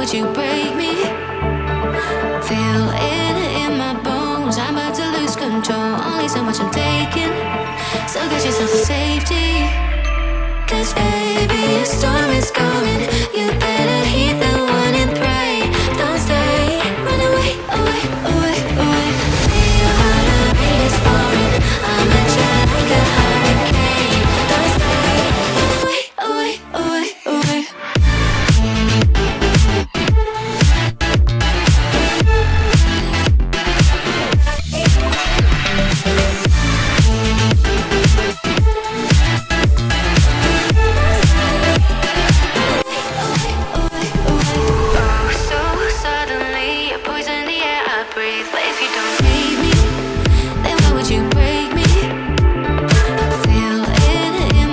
would you break me? Feel it in my bones, I'm about to lose control. Only so much I'm taking, so get yourself to safety. 'Cause baby, a storm is coming. You better heed the one and pray. Don't stay, run away, away, away, away. Feel how the rain is pouring. I'm a jet like a hurricane. Don't stay, run away, away, away, away. Oh, so suddenly you poison the air I breathe. But if you don't hate me, then why would you break me? Feel it in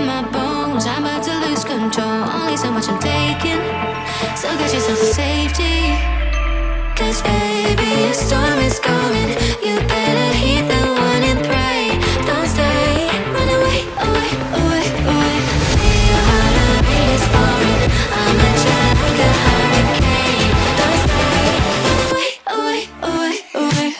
my bones, I'm about to lose control. Only so much I'm taking, so get yourself to safety. 'Cause baby, a storm is coming. You better heed the one and pray. Don't stay, run away, away, away, away. Feel how the rain is pouring. I'm a jet like a hurricane. Don't stay, run away, away, away, away.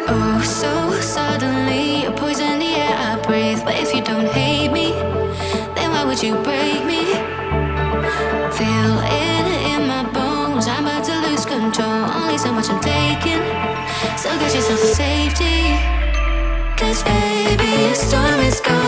Oh, so suddenly you're poison the air I breathe. But if you don't hate me, then why would you break me? Feel it in my bones, I'm about to lose control. Only so much I'm taking, so get yourself to safety. 'Cause baby, a storm is gone.